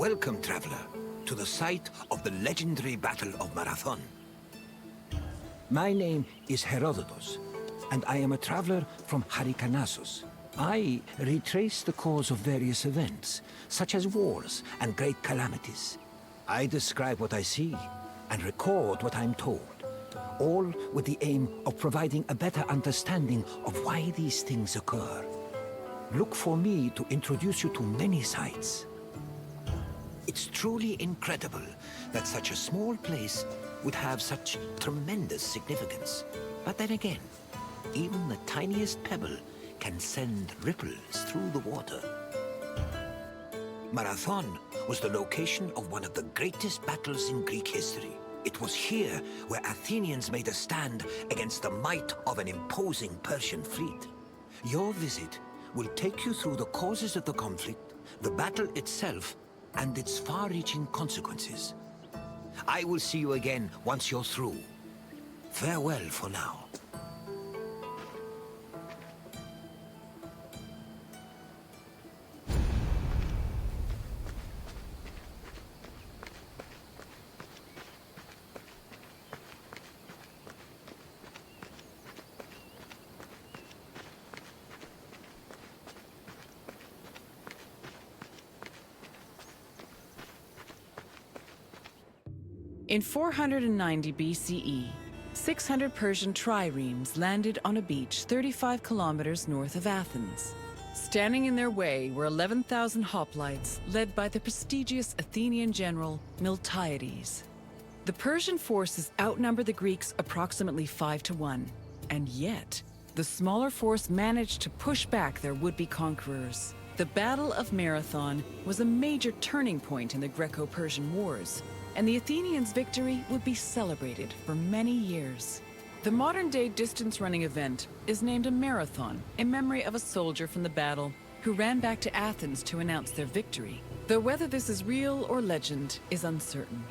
Welcome, traveler, to the site of the legendary Battle of Marathon. My name is Herodotus, and I am a traveler from Hyrcanassus. I retrace the cause of various events, such as wars and great calamities. I describe what I see and record what I'm told, all with the aim of providing a better understanding of why these things occur. Look for me to introduce you to many sites. It's truly incredible that such a small place would have such tremendous significance. But then again, even the tiniest pebble can send ripples through the water. Marathon was the location of one of the greatest battles in Greek history. It was here where Athenians made a stand against the might of an imposing Persian fleet. Your visit will take you through the causes of the conflict, the battle itself, and its far-reaching consequences. I will see you again once you're through. Farewell for now. In 490 BCE, 600 Persian triremes landed on a beach 35 kilometers north of Athens. Standing in their way were 11,000 hoplites led by the prestigious Athenian general Miltiades. The Persian forces outnumbered the Greeks approximately 5-1, and yet the smaller force managed to push back their would-be conquerors. The Battle of Marathon was a major turning point in the Greco-Persian Wars, and the Athenians' victory would be celebrated for many years. The modern-day distance-running event is named a marathon in memory of a soldier from the battle who ran back to Athens to announce their victory, though whether this is real or legend is uncertain.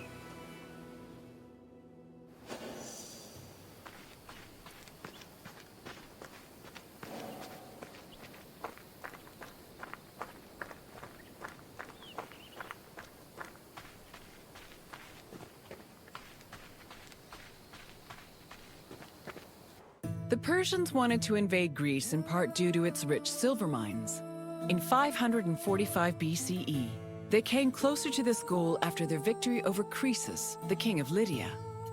The Persians wanted to invade Greece in part due to its rich silver mines. In 545 BCE, they came closer to this goal after their victory over Croesus, the king of Lydia.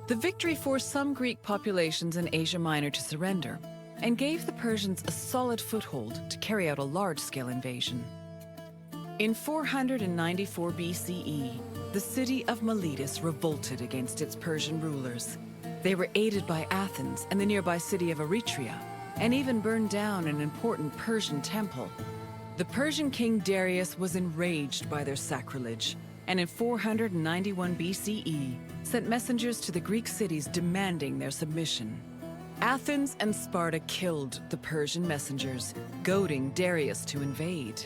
The victory forced some Greek populations in Asia Minor to surrender and gave the Persians a solid foothold to carry out a large-scale invasion. In 494 BCE, the city of Miletus revolted against its Persian rulers. They were aided by Athens and the nearby city of Eretria, and even burned down an important Persian temple. The Persian king Darius was enraged by their sacrilege, and in 491 BCE, sent messengers to the Greek cities demanding their submission. Athens and Sparta killed the Persian messengers, goading Darius to invade.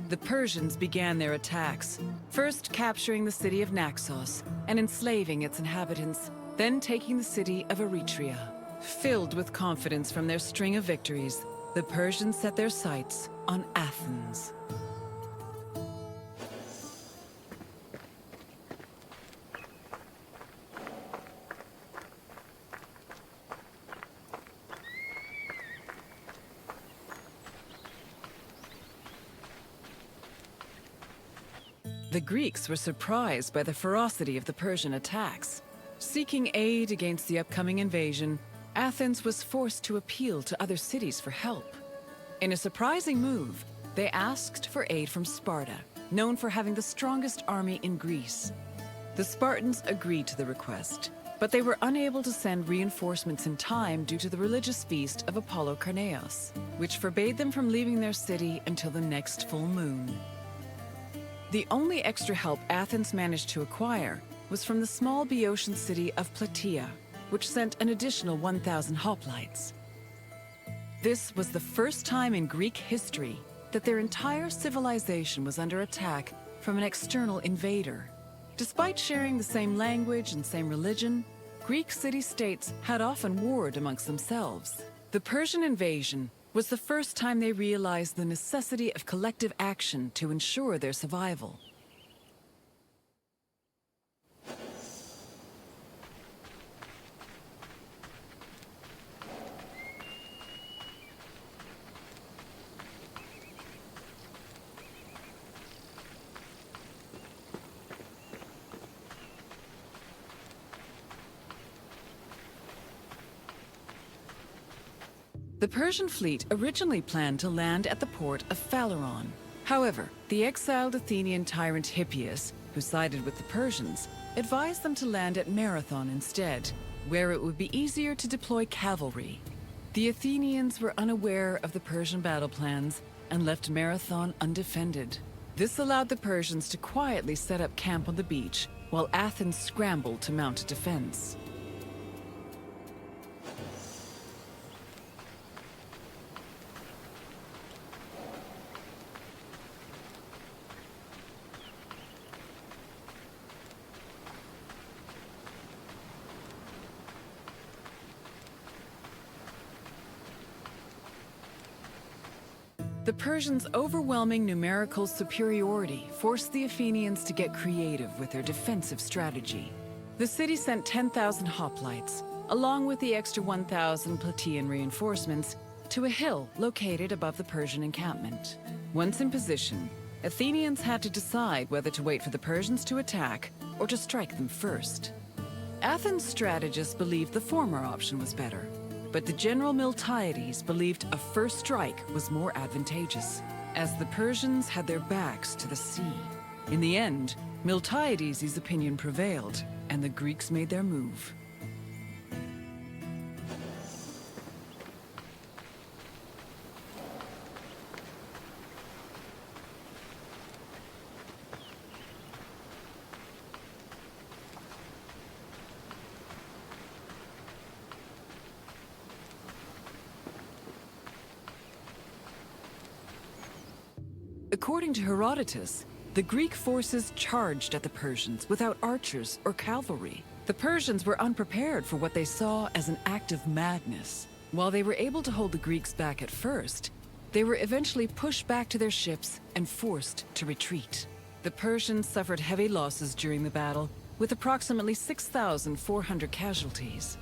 The Persians began their attacks, first capturing the city of Naxos and enslaving its inhabitants, then taking the city of Eretria. Filled with confidence from their string of victories, the Persians set their sights on Athens. The Greeks were surprised by the ferocity of the Persian attacks. Seeking aid against the upcoming invasion, Athens was forced to appeal to other cities for help. In a surprising move, they asked for aid from Sparta, known for having the strongest army in Greece. The Spartans agreed to the request, but they were unable to send reinforcements in time due to the religious feast of Apollo Carneos, which forbade them from leaving their city until the next full moon. The only extra help Athens managed to acquire was from the small Boeotian city of Plataea, which sent an additional 1,000 hoplites. This was the first time in Greek history that their entire civilization was under attack from an external invader. Despite sharing the same language and same religion, Greek city-states had often warred amongst themselves. The Persian invasion was the first time they realized the necessity of collective action to ensure their survival. The Persian fleet originally planned to land at the port of Phaleron. However, the exiled Athenian tyrant Hippias, who sided with the Persians, advised them to land at Marathon instead, where it would be easier to deploy cavalry. The Athenians were unaware of the Persian battle plans and left Marathon undefended. This allowed the Persians to quietly set up camp on the beach, while Athens scrambled to mount a defense. The Persians' overwhelming numerical superiority forced the Athenians to get creative with their defensive strategy. The city sent 10,000 hoplites, along with the extra 1,000 Plataean reinforcements, to a hill located above the Persian encampment. Once in position, Athenians had to decide whether to wait for the Persians to attack or to strike them first. Athens' strategists believed the former option was better, but the general Miltiades believed a first strike was more advantageous, as the Persians had their backs to the sea. In the end, Miltiades' opinion prevailed, and the Greeks made their move. According to Herodotus, the Greek forces charged at the Persians without archers or cavalry. The Persians were unprepared for what they saw as an act of madness. While they were able to hold the Greeks back at first, they were eventually pushed back to their ships and forced to retreat. The Persians suffered heavy losses during the battle, with approximately 6,400 casualties.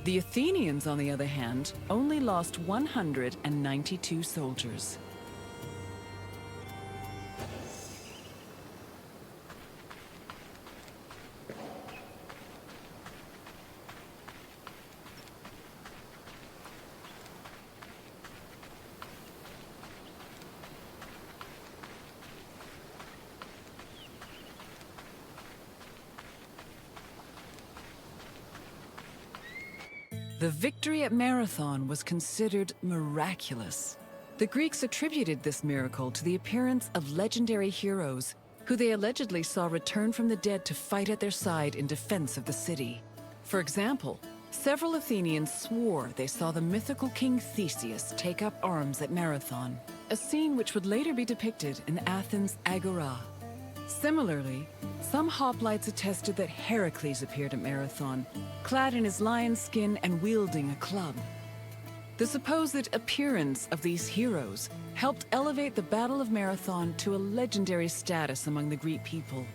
The Athenians, on the other hand, only lost 192 soldiers. The victory at Marathon was considered miraculous. The Greeks attributed this miracle to the appearance of legendary heroes who they allegedly saw return from the dead to fight at their side in defense of the city. For example, several Athenians swore they saw the mythical king Theseus take up arms at Marathon, a scene which would later be depicted in Athens' Agora. Similarly, some hoplites attested that Heracles appeared at Marathon, clad in his lion's skin and wielding a club. The supposed appearance of these heroes helped elevate the Battle of Marathon to a legendary status among the Greek people.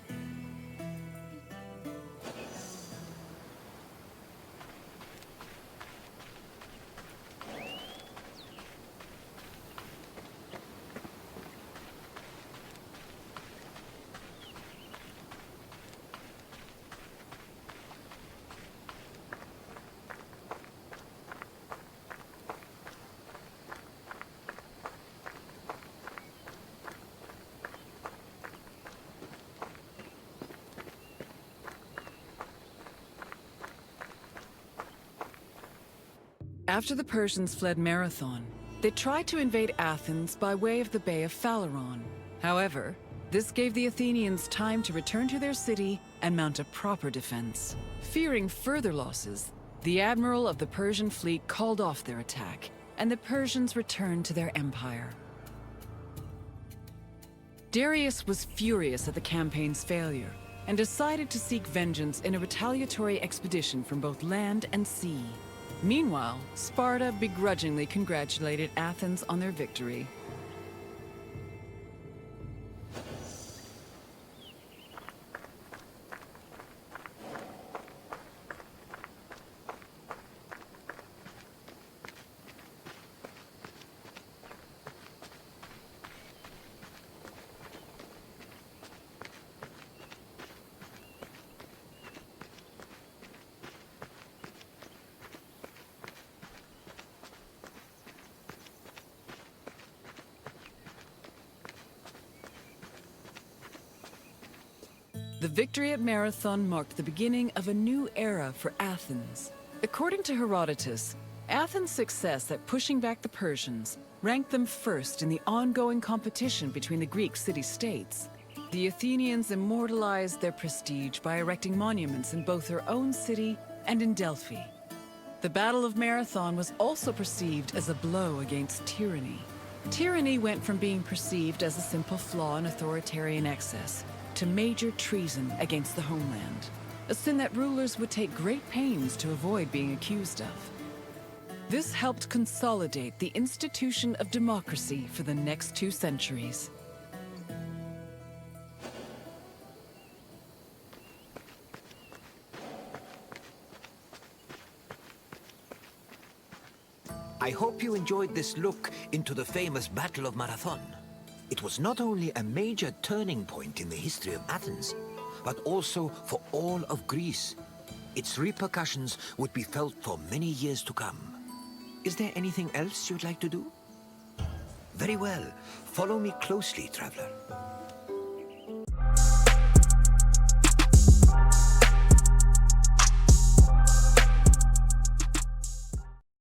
After the Persians fled Marathon, they tried to invade Athens by way of the Bay of Phaleron. However, this gave the Athenians time to return to their city and mount a proper defense. Fearing further losses, the admiral of the Persian fleet called off their attack, and the Persians returned to their empire. Darius was furious at the campaign's failure and decided to seek vengeance in a retaliatory expedition from both land and sea. Meanwhile, Sparta begrudgingly congratulated Athens on their victory. The victory at Marathon marked the beginning of a new era for Athens. According to Herodotus, Athens' success at pushing back the Persians ranked them first in the ongoing competition between the Greek city-states. The Athenians immortalized their prestige by erecting monuments in both their own city and in Delphi. The Battle of Marathon was also perceived as a blow against tyranny. Tyranny went from being perceived as a simple flaw in authoritarian excess to major treason against the homeland, a sin that rulers would take great pains to avoid being accused of. This helped consolidate the institution of democracy for the next 2 centuries. I hope you enjoyed this look into the famous Battle of Marathon. It was not only a major turning point in the history of Athens, but also for all of Greece. Its repercussions would be felt for many years to come. Is there anything else you'd like to do? Very well. Follow me closely, traveler.